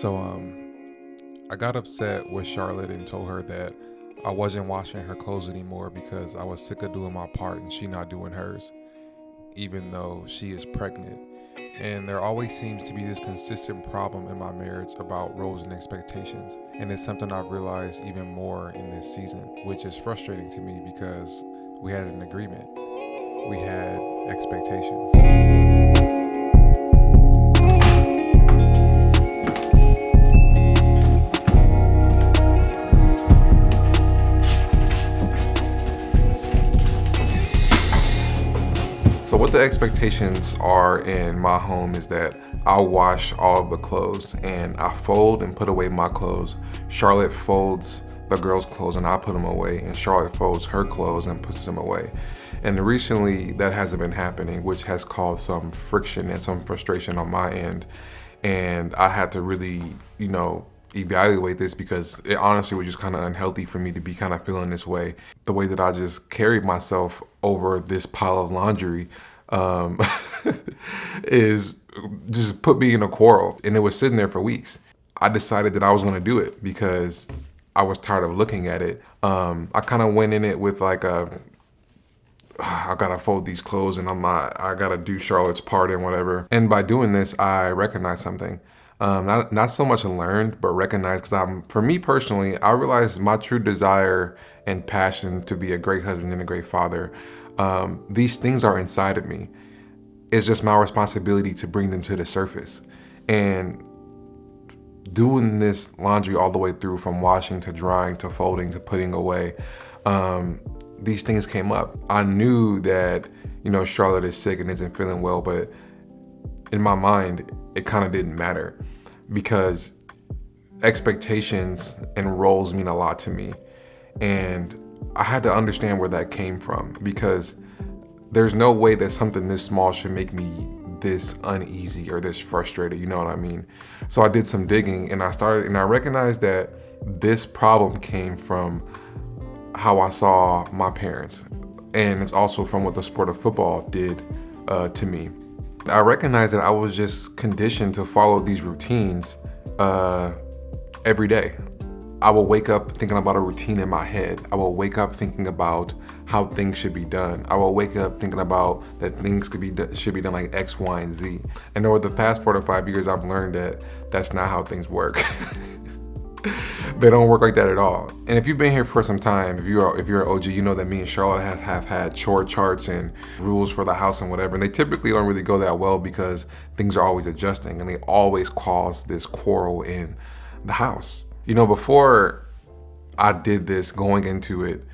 I got upset with Charlotte and told her that I wasn't washing her clothes anymore because I was sick of doing my part and she not doing hers, even though she is pregnant. And there always seems to be this consistent problem in my marriage about roles and expectations. And it's something I've realized even more in this season, which is frustrating to me because we had an agreement, we had expectations. So what the expectations are in my home is that I wash all of the clothes and I fold and put away my clothes. Charlotte folds the girls' clothes and I put them away, and Charlotte folds her clothes and puts them away. And recently that hasn't been happening, which has caused some friction and some frustration on my end. And I had to really, evaluate this because it honestly was just kind of unhealthy for me to be kind of feeling this way. The way that I just carried myself over this pile of laundry um, is just put me in a quarrel, and it was sitting there for weeks. I decided that I was going to do it because I was tired of looking at it. I kind of went in it with like I gotta fold these clothes and I gotta do Charlotte's part and whatever. And by doing this, I recognized something. Not so much learned, but recognized, because for me personally, I realized my true desire and passion to be a great husband and a great father. These things are inside of me. It's just my responsibility to bring them to the surface. And doing this laundry all the way through, from washing to drying to folding to putting away, these things came up. I knew that, Charlotte is sick and isn't feeling well, but in my mind, it kind of didn't matter because expectations and roles mean a lot to me. And I had to understand where that came from, because there's no way that something this small should make me this uneasy or this frustrated, you know what I mean? So I did some digging and I recognized that this problem came from how I saw my parents. And it's also from what the sport of football did to me. I recognized that I was just conditioned to follow these routines every day. I will wake up thinking about a routine in my head. I will wake up thinking about how things should be done. I will wake up thinking about that things should be done like X, Y, and Z. And over the past 4 to 5 years, I've learned that that's not how things work. They don't work like that at all. And if you've been here for some time, if you're an OG, you know that me and Charlotte have had chore charts and rules for the house and whatever. And they typically don't really go that well because things are always adjusting and they always cause this quarrel in the house. Before I did this, going into it,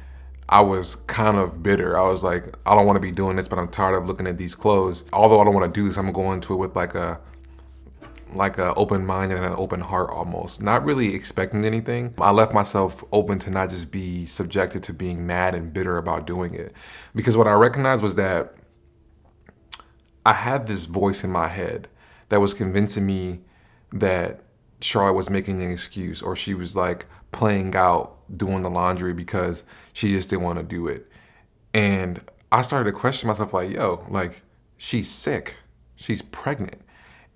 I was kind of bitter. I was like, I don't want to be doing this, but I'm tired of looking at these clothes. Although I don't want to do this, I'm gonna go into it with like a open mind and an open heart, almost not really expecting anything. I left myself open to not just be subjected to being mad and bitter about doing it, because what I recognized was that I had this voice in my head that was convincing me that Charlotte was making an excuse, or she was like playing out doing the laundry because she just didn't want to do it. And I started to question myself, like, yo, like, she's sick, she's pregnant.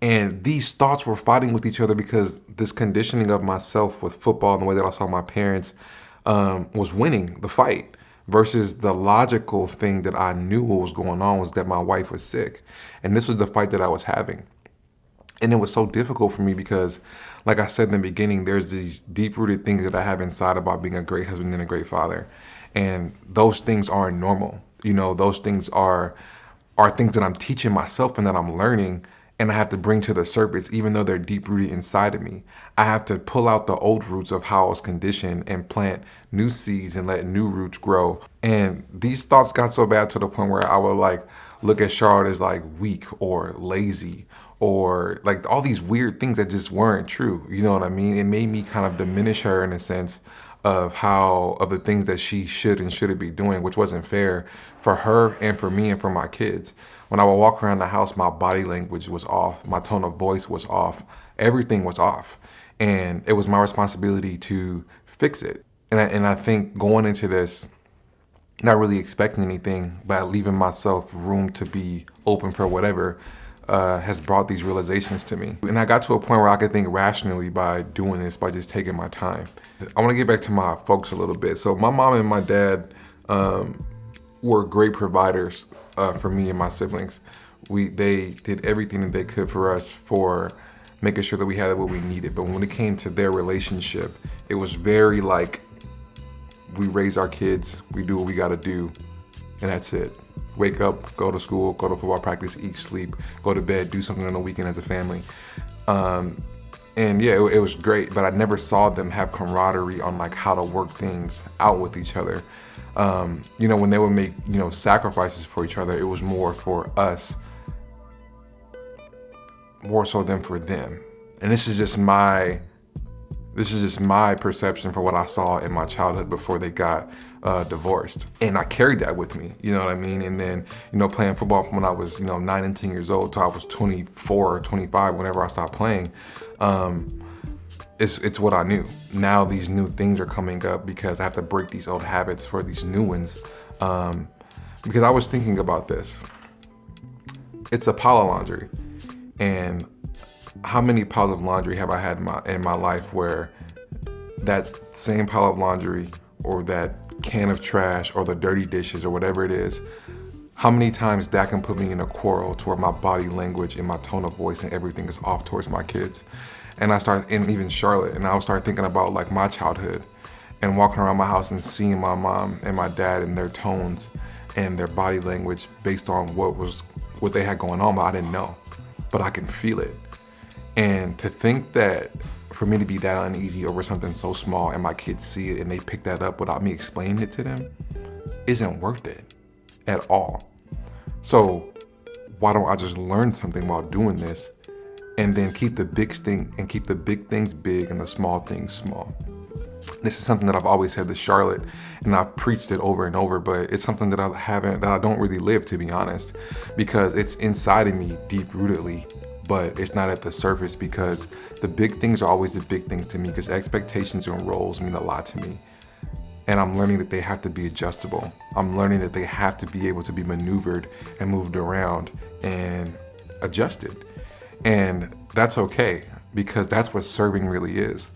And these thoughts were fighting with each other because this conditioning of myself with football and the way that I saw my parents was winning the fight, versus the logical thing that I knew what was going on was that my wife was sick. And this was the fight that I was having. And it was so difficult for me because, like I said in the beginning, there's these deep-rooted things that I have inside about being a great husband and a great father. And those things aren't normal. Those things are things that I'm teaching myself and that I'm learning, and I have to bring to the surface, even though they're deep-rooted inside of me. I have to pull out the old roots of how I was conditioned and plant new seeds and let new roots grow. And these thoughts got so bad to the point where I would like look at Charlotte as like weak or lazy, or like all these weird things that just weren't true. You know what I mean? It made me kind of diminish her in a sense of the things that she should and shouldn't be doing, which wasn't fair for her and for me and for my kids. When I would walk around the house, my body language was off, my tone of voice was off, everything was off. And it was my responsibility to fix it. And I think going into this, not really expecting anything, but leaving myself room to be open for whatever, has brought these realizations to me. And I got to a point where I could think rationally by doing this, by just taking my time. I want to get back to my folks a little bit. So my mom and my dad were great providers for me and my siblings. They did everything that they could for us, for making sure that we had what we needed. But when it came to their relationship, it was very like, we raise our kids, we do what we gotta do, and that's it. Wake up, go to school, go to football practice, eat, sleep, go to bed, do something on the weekend as a family. And yeah, it was great, but I never saw them have camaraderie on like how to work things out with each other. You know, when they would make, you know, sacrifices for each other, it was more for us, more so than for them. And this is just my perception for what I saw in my childhood before they got divorced. And I carried that with me, you know what I mean? And then, you know, playing football from when I was, you know, 9 and 10 years old till I was 24 or 25, whenever I stopped playing, it's what I knew. Now these new things are coming up because I have to break these old habits for these new ones. Because I was thinking about this. It's a pile of laundry. And how many piles of laundry have I had in my life where that same pile of laundry or that can of trash or the dirty dishes or whatever it is, how many times that can put me in a quarrel to where my body language and my tone of voice and everything is off towards my kids. And even Charlotte, and I'll start thinking about like my childhood and walking around my house and seeing my mom and my dad and their tones and their body language based on what they had going on, but I didn't know, but I can feel it. And to think that for me to be that uneasy over something so small and my kids see it and they pick that up without me explaining it to them isn't worth it at all. So why don't I just learn something while doing this and then keep the big things big and the small things small? This is something that I've always said to Charlotte, and I've preached it over and over, but it's something that I don't really live, to be honest, because it's inside of me deep-rootedly, but it's not at the surface, because the big things are always the big things to me, because expectations and roles mean a lot to me. And I'm learning that they have to be adjustable. I'm learning that they have to be able to be maneuvered and moved around and adjusted. And that's okay, because that's what serving really is.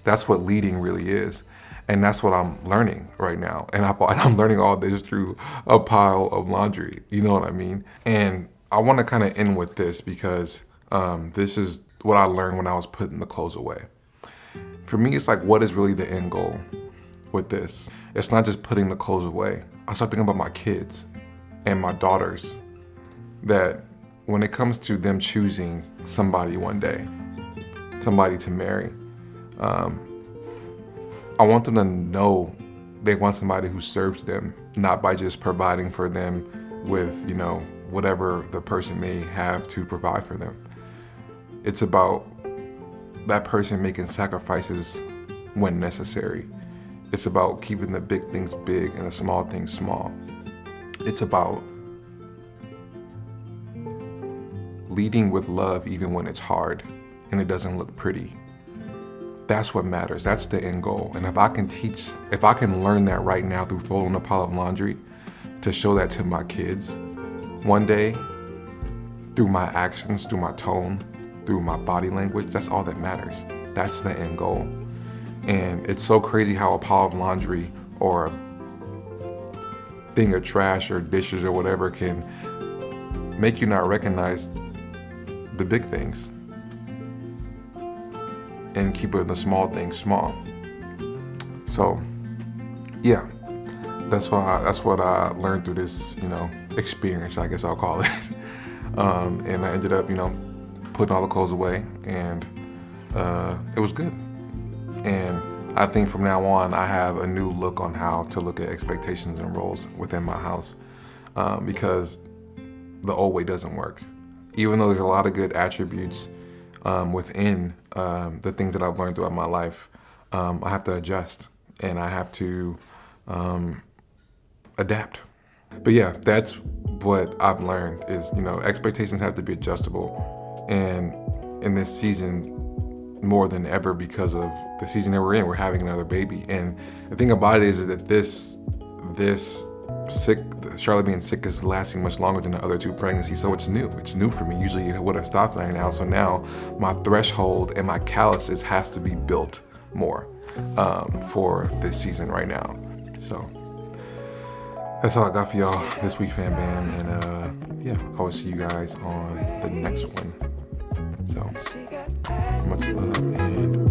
That's what leading really is. And that's what I'm learning right now. And I'm learning all this through a pile of laundry, you know what I mean? And I wanna kind of end with this, because this is what I learned when I was putting the clothes away. For me, it's like, what is really the end goal with this? It's not just putting the clothes away. I start thinking about my kids and my daughters, that when it comes to them choosing somebody one day, somebody to marry, I want them to know they want somebody who serves them, not by just providing for them with, you know, whatever the person may have to provide for them. It's about that person making sacrifices when necessary. It's about keeping the big things big and the small things small. It's about leading with love even when it's hard and it doesn't look pretty. That's what matters. That's the end goal. And if I can learn that right now through folding a pile of laundry, to show that to my kids one day, through my actions, through my tone, through my body language, that's all that matters. That's the end goal. And it's so crazy how a pile of laundry or a thing of trash or dishes or whatever can make you not recognize the big things and keeping the small things small. So yeah, that's what I learned through this, you know, experience, I guess I'll call it. And I ended up, you know, putting all the clothes away, and it was good. And I think from now on, I have a new look on how to look at expectations and roles within my house, because the old way doesn't work. Even though there's a lot of good attributes within the things that I've learned throughout my life, I have to adjust and I have to adapt. But yeah, that's what I've learned is, you know, expectations have to be adjustable. And in this season, more than ever, because of the season that we're in, we're having another baby. And the thing about it is that this Charlotte being sick is lasting much longer than the other 2 pregnancies, so it's new. It's new for me. Usually it would have stopped by now. So now my threshold and my calluses has to be built more for this season right now. So that's all I got for y'all this week, fam bam. And yeah, I will see you guys on the next one. So much love and